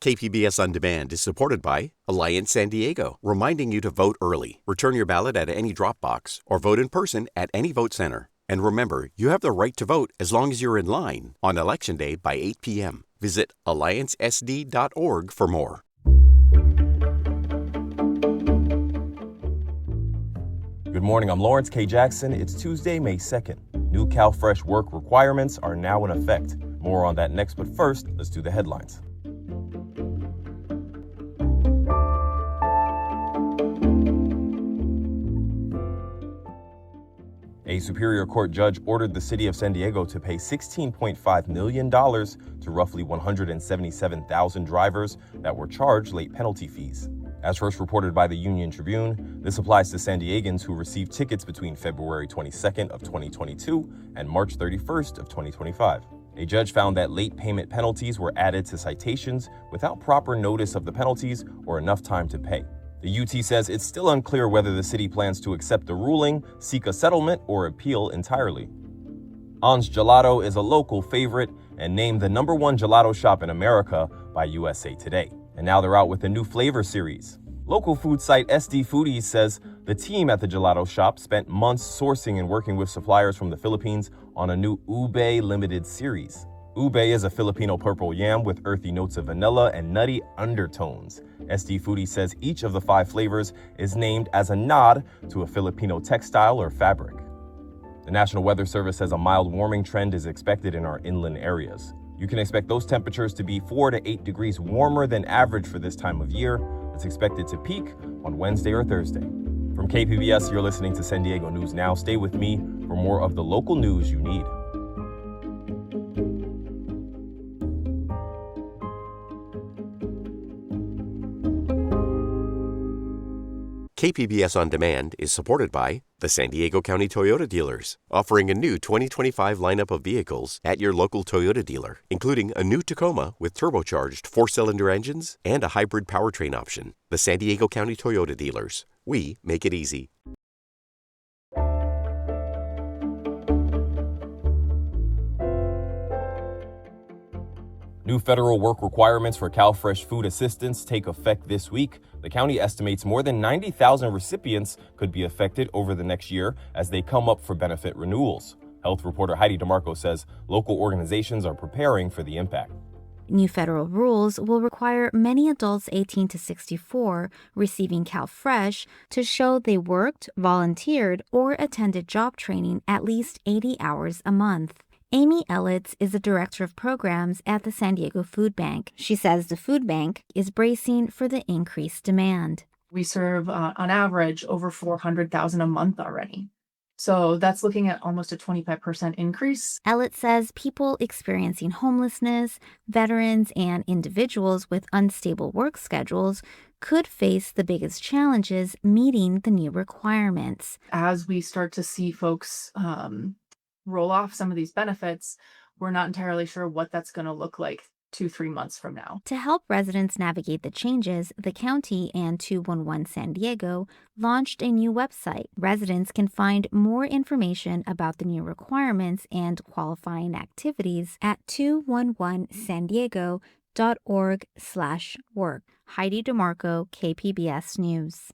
KPBS On Demand is supported by Alliance San Diego, reminding you to vote early. Return your ballot at any drop box or vote in person at any vote center. And remember, you have the right to vote as long as you're in line on Election Day by 8 p.m. Visit alliancesd.org for more. Good morning, I'm Lawrence K. Jackson. It's Tuesday, May 2nd. New CalFresh work requirements are now in effect. More on that next, but first, let's do the headlines. A Superior Court judge ordered the city of San Diego to pay $16.5 million to roughly 177,000 drivers that were charged late penalty fees. As first reported by the Union Tribune, this applies to San Diegans who received tickets between February 22nd of 2022 and March 31st of 2025. A judge found that late payment penalties were added to citations without proper notice of the penalties or enough time to pay. The UT says it's still unclear whether the city plans to accept the ruling, seek a settlement, or appeal entirely. An's Gelato is a local favorite and named the #1 gelato shop in America by USA Today. And now they're out with a new flavor series. Local food site SD Foodies says the team at the gelato shop spent months sourcing and working with suppliers from the Philippines on a new ube limited series. Ube is a Filipino purple yam with earthy notes of vanilla and nutty undertones. SD Foodie says each of the 5 flavors is named as a nod to a Filipino textile or fabric. The National Weather Service says a mild warming trend is expected in our inland areas. You can expect those temperatures to be 4 to 8 degrees warmer than average for this time of year. It's expected to peak on Wednesday or Thursday. From KPBS, you're listening to San Diego News Now. Stay with me for more of the local news you need. KPBS On Demand is supported by the San Diego County Toyota dealers, offering a new 2025 lineup of vehicles at your local Toyota dealer, including a new Tacoma with turbocharged 4-cylinder engines and a hybrid powertrain option. The San Diego County Toyota dealers. We make it easy. New federal work requirements for CalFresh food assistance take effect this week. The county estimates more than 90,000 recipients could be affected over the next year as they come up for benefit renewals. Health reporter Heidi DeMarco says local organizations are preparing for the impact. New federal rules will require many adults 18 to 64 receiving CalFresh to show they worked, volunteered, or attended job training at least 80 hours a month. Amy Ellitz is the director of programs at the San Diego Food Bank. She says the food bank is bracing for the increased demand. We serve, on average, over 400,000 a month already. So that's looking at almost a 25% increase. Ellitz says people experiencing homelessness, veterans, and individuals with unstable work schedules could face the biggest challenges meeting the new requirements. As we start to see folks roll off some of these benefits, we're not entirely sure what that's going to look like 2-3 months from now. To help residents navigate the changes, the county and 211 San Diego launched a new website. Residents can find more information about the new requirements and qualifying activities at 211sandiego.org/work. Heidi DeMarco, KPBS News.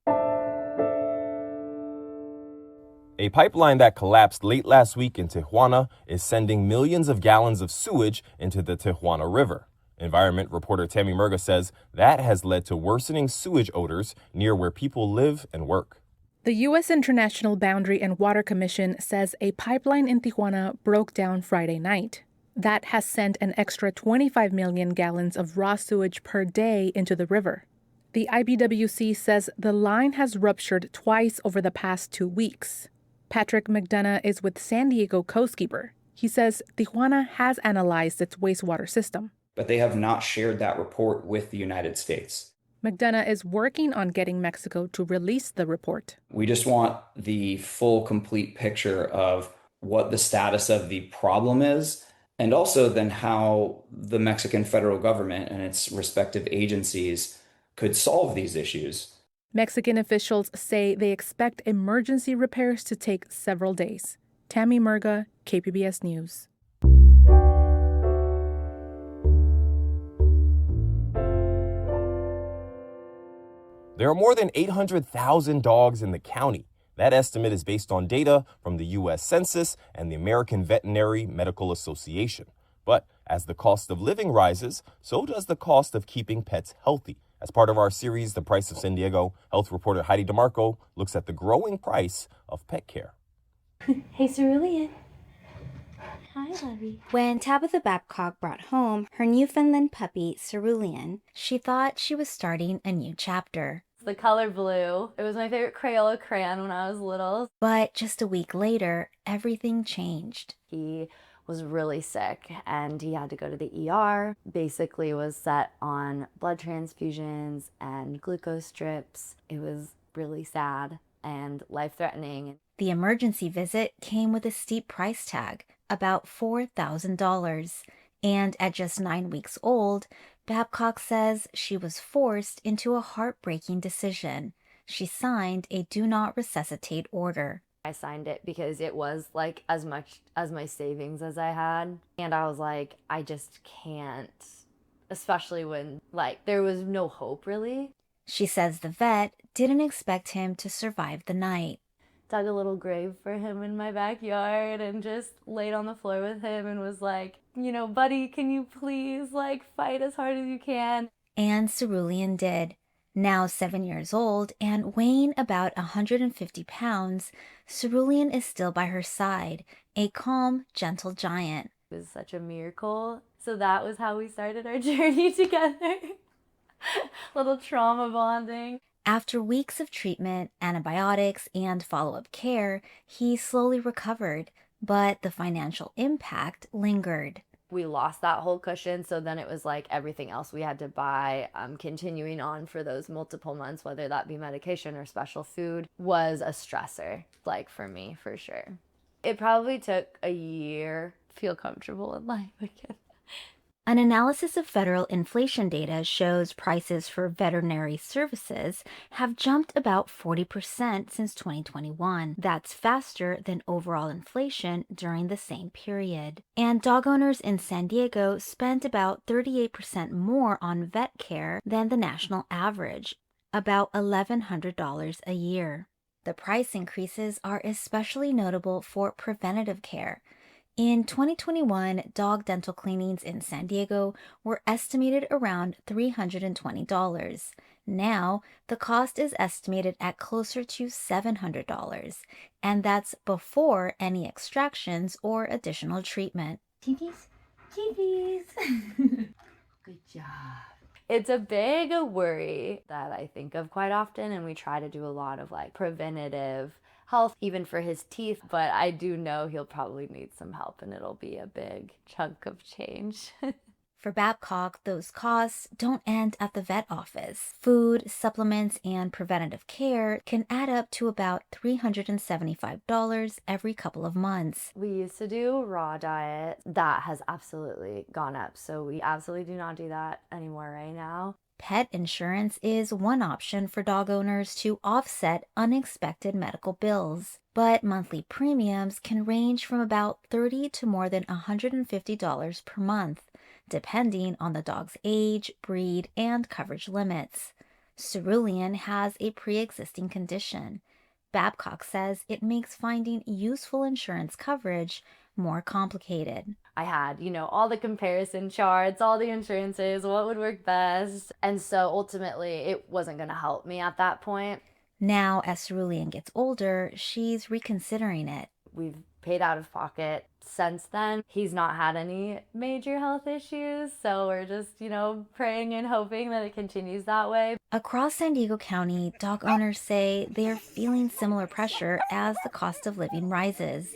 A pipeline that collapsed late last week in Tijuana is sending millions of gallons of sewage into the Tijuana River. Environment reporter Tammy Murga says that has led to worsening sewage odors near where people live and work. The U.S. International Boundary and Water Commission says a pipeline in Tijuana broke down Friday night. That has sent an extra 25 million gallons of raw sewage per day into the river. The IBWC says the line has ruptured twice over the past 2 weeks. Patrick McDonough is with San Diego Coastkeeper. He says Tijuana has analyzed its wastewater system, but they have not shared that report with the United States. McDonough is working on getting Mexico to release the report. We just want the full, complete picture of what the status of the problem is, and also then how the Mexican federal government and its respective agencies could solve these issues. Mexican officials say they expect emergency repairs to take several days. Tammy Murga, KPBS News. There are more than 800,000 dogs in the county. That estimate is based on data from the U.S. Census and the American Veterinary Medical Association. But as the cost of living rises, so does the cost of keeping pets healthy. As part of our series, The Price of San Diego, health reporter Heidi DeMarco looks at the growing price of pet care. Hey, Cerulean. Hi, lovey. When Tabitha Babcock brought home her Newfoundland puppy, Cerulean, she thought she was starting a new chapter. The color blue. It was my favorite Crayola crayon when I was little. But just a week later, everything changed. He was really sick and he had to go to the ER. Basically was set on blood transfusions and glucose strips. It was really sad and life-threatening. The emergency visit came with a steep price tag, about $4,000. And at just 9 weeks old, Babcock says she was forced into a heartbreaking decision. She signed a do not resuscitate order. I signed it because it was like as much as my savings as I had. And I was like, I just can't, especially when like there was no hope really. She says the vet didn't expect him to survive the night. Dug a little grave for him in my backyard and just laid on the floor with him and was like, you know, buddy, can you please like fight as hard as you can? And Cerulean did. Now 7 years old and weighing about 150 pounds, Cerulean is still by her side, a calm, gentle giant. It was such a miracle. So that was how we started our journey together. Little trauma bonding. After weeks of treatment, antibiotics, and follow-up care, he slowly recovered, but the financial impact lingered. We lost that whole cushion, so then it was like everything else we had to buy, continuing on for those multiple months, whether that be medication or special food, was a stressor, like for me, for sure. It probably took a year to feel comfortable in life again. An analysis of federal inflation data shows prices for veterinary services have jumped about 40% since 2021. That's faster than overall inflation during the same period. And dog owners in San Diego spent about 38% more on vet care than the national average, about $1,100 a year. The price increases are especially notable for preventative care. In 2021, dog dental cleanings in San Diego were estimated around $320. Now, the cost is estimated at closer to $700, and that's before any extractions or additional treatment. Kitties, kitties. Good job. It's a big worry that I think of quite often, and we try to do a lot of like preventative health, even for his teeth, but I do know he'll probably need some help and it'll be a big chunk of change. For Babcock, those costs don't end at the vet office. Food, supplements, and preventative care can add up to about $375 every couple of months. We used to do raw diet. That has absolutely gone up, so we absolutely do not do that anymore right now. Pet insurance is one option for dog owners to offset unexpected medical bills, but monthly premiums can range from about $30 to more than $150 per month, depending on the dog's age, breed, and coverage limits. Cerulean has a pre-existing condition. Babcock says it makes finding useful insurance coverage more complicated. I had, all the comparison charts, all the insurances, what would work best. And so ultimately it wasn't going to help me at that point. Now, as Cerulean gets older, she's reconsidering it. We've paid out of pocket since then. He's not had any major health issues, so we're just, praying and hoping that it continues that way. Across San Diego County, dog owners say they are feeling similar pressure as the cost of living rises.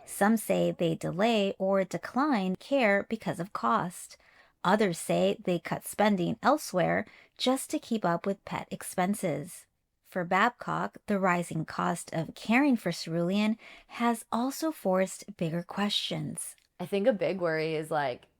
Some say they delay or decline care because of cost. Others say they cut spending elsewhere just to keep up with pet expenses. For Babcock, the rising cost of caring for Cerulean has also forced bigger questions. I think a big worry is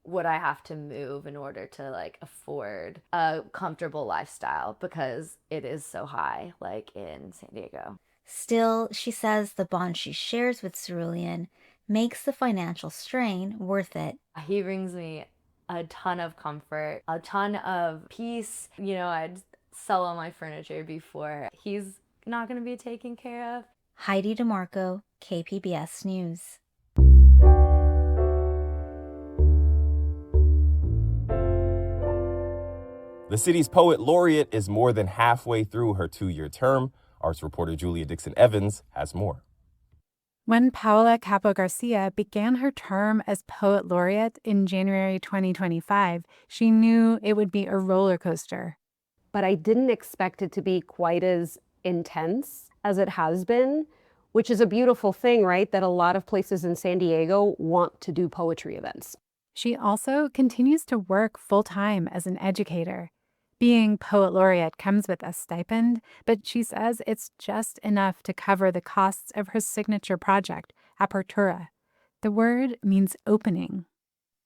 would I have to move in order to afford a comfortable lifestyle, because it is so high in San Diego. Still, she says the bond she shares with Cerulean makes the financial strain worth it. He brings me a ton of comfort, a ton of peace. I'd sell all my furniture before he's not going to be taken care of. Heidi DeMarco, KPBS News. The city's poet laureate is more than halfway through her 2-year term. Arts reporter Julia Dixon-Evans has more. When Paola Capo Garcia began her term as poet laureate in January 2025, she knew it would be a roller coaster. But I didn't expect it to be quite as intense as it has been, which is a beautiful thing, right? That a lot of places in San Diego want to do poetry events. She also continues to work full-time as an educator. Being poet laureate comes with a stipend, but she says it's just enough to cover the costs of her signature project, Apertura. The word means opening.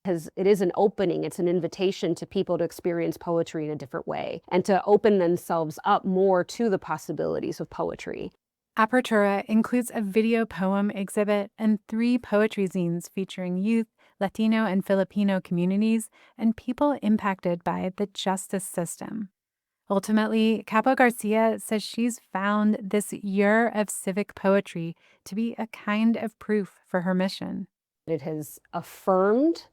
Because it is an opening, it's an invitation to people to experience poetry in a different way and to open themselves up more to the possibilities of poetry. Apertura includes a video poem exhibit and 3 poetry zines featuring youth, Latino and Filipino communities, and people impacted by the justice system. Ultimately, Capo Garcia says she's found this year of civic poetry to be a kind of proof for her mission. It has affirmed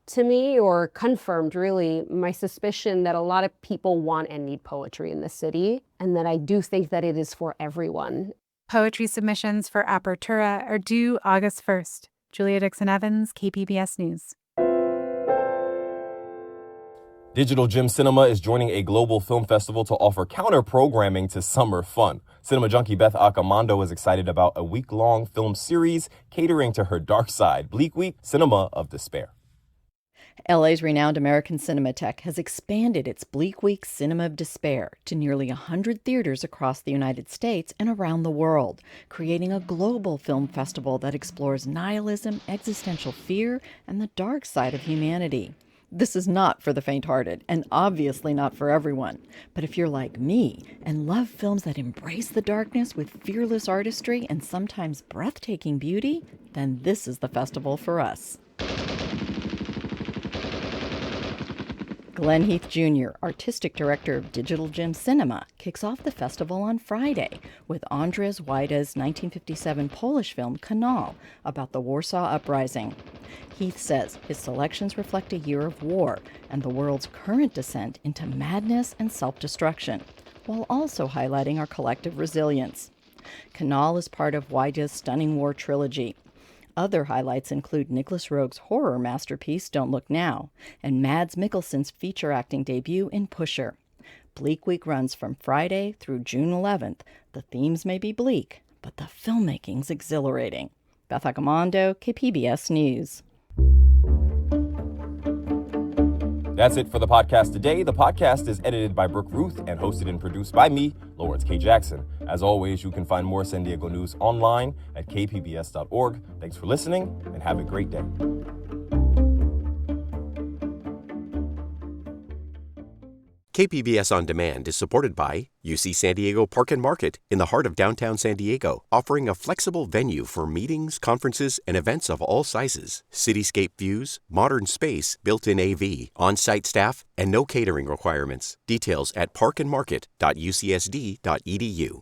to me, or confirmed really, my suspicion that a lot of people want and need poetry in the city, and that I do think that it is for everyone. Poetry submissions for Apertura are due August 1st. Julia Dixon-Evans, KPBS News. Digital Gym Cinema is joining a global film festival to offer counter-programming to summer fun. Cinema Junkie Beth Accomando is excited about a week-long film series catering to her dark side, Bleak Week, Cinema of Despair. LA's renowned American Cinematheque has expanded its Bleak Week Cinema of Despair to nearly 100 theaters across the United States and around the world, creating a global film festival that explores nihilism, existential fear, and the dark side of humanity. This is not for the faint-hearted, and obviously not for everyone. But if you're like me and love films that embrace the darkness with fearless artistry and sometimes breathtaking beauty, then this is the festival for us. Glenn Heath Jr., Artistic Director of Digital Gym Cinema, kicks off the festival on Friday with Andrzej Wajda's 1957 Polish film Kanal about the Warsaw Uprising. Heath says his selections reflect a year of war and the world's current descent into madness and self-destruction, while also highlighting our collective resilience. Kanal is part of Wajda's stunning war trilogy. Other highlights include Nicholas Roeg's horror masterpiece Don't Look Now and Mads Mikkelsen's feature acting debut in Pusher. Bleak Week runs from Friday through June 11th. The themes may be bleak, but the filmmaking's exhilarating. Beth Accomando, KPBS News. That's it for the podcast today. The podcast is edited by Brooke Ruth and hosted and produced by me, Lawrence K. Jackson. As always, you can find more San Diego news online at kpbs.org. Thanks for listening and have a great day. KPBS On Demand is supported by UC San Diego Park and Market in the heart of downtown San Diego, offering a flexible venue for meetings, conferences, and events of all sizes. Cityscape views, modern space, built-in AV, on-site staff, and no catering requirements. Details at parkandmarket.ucsd.edu.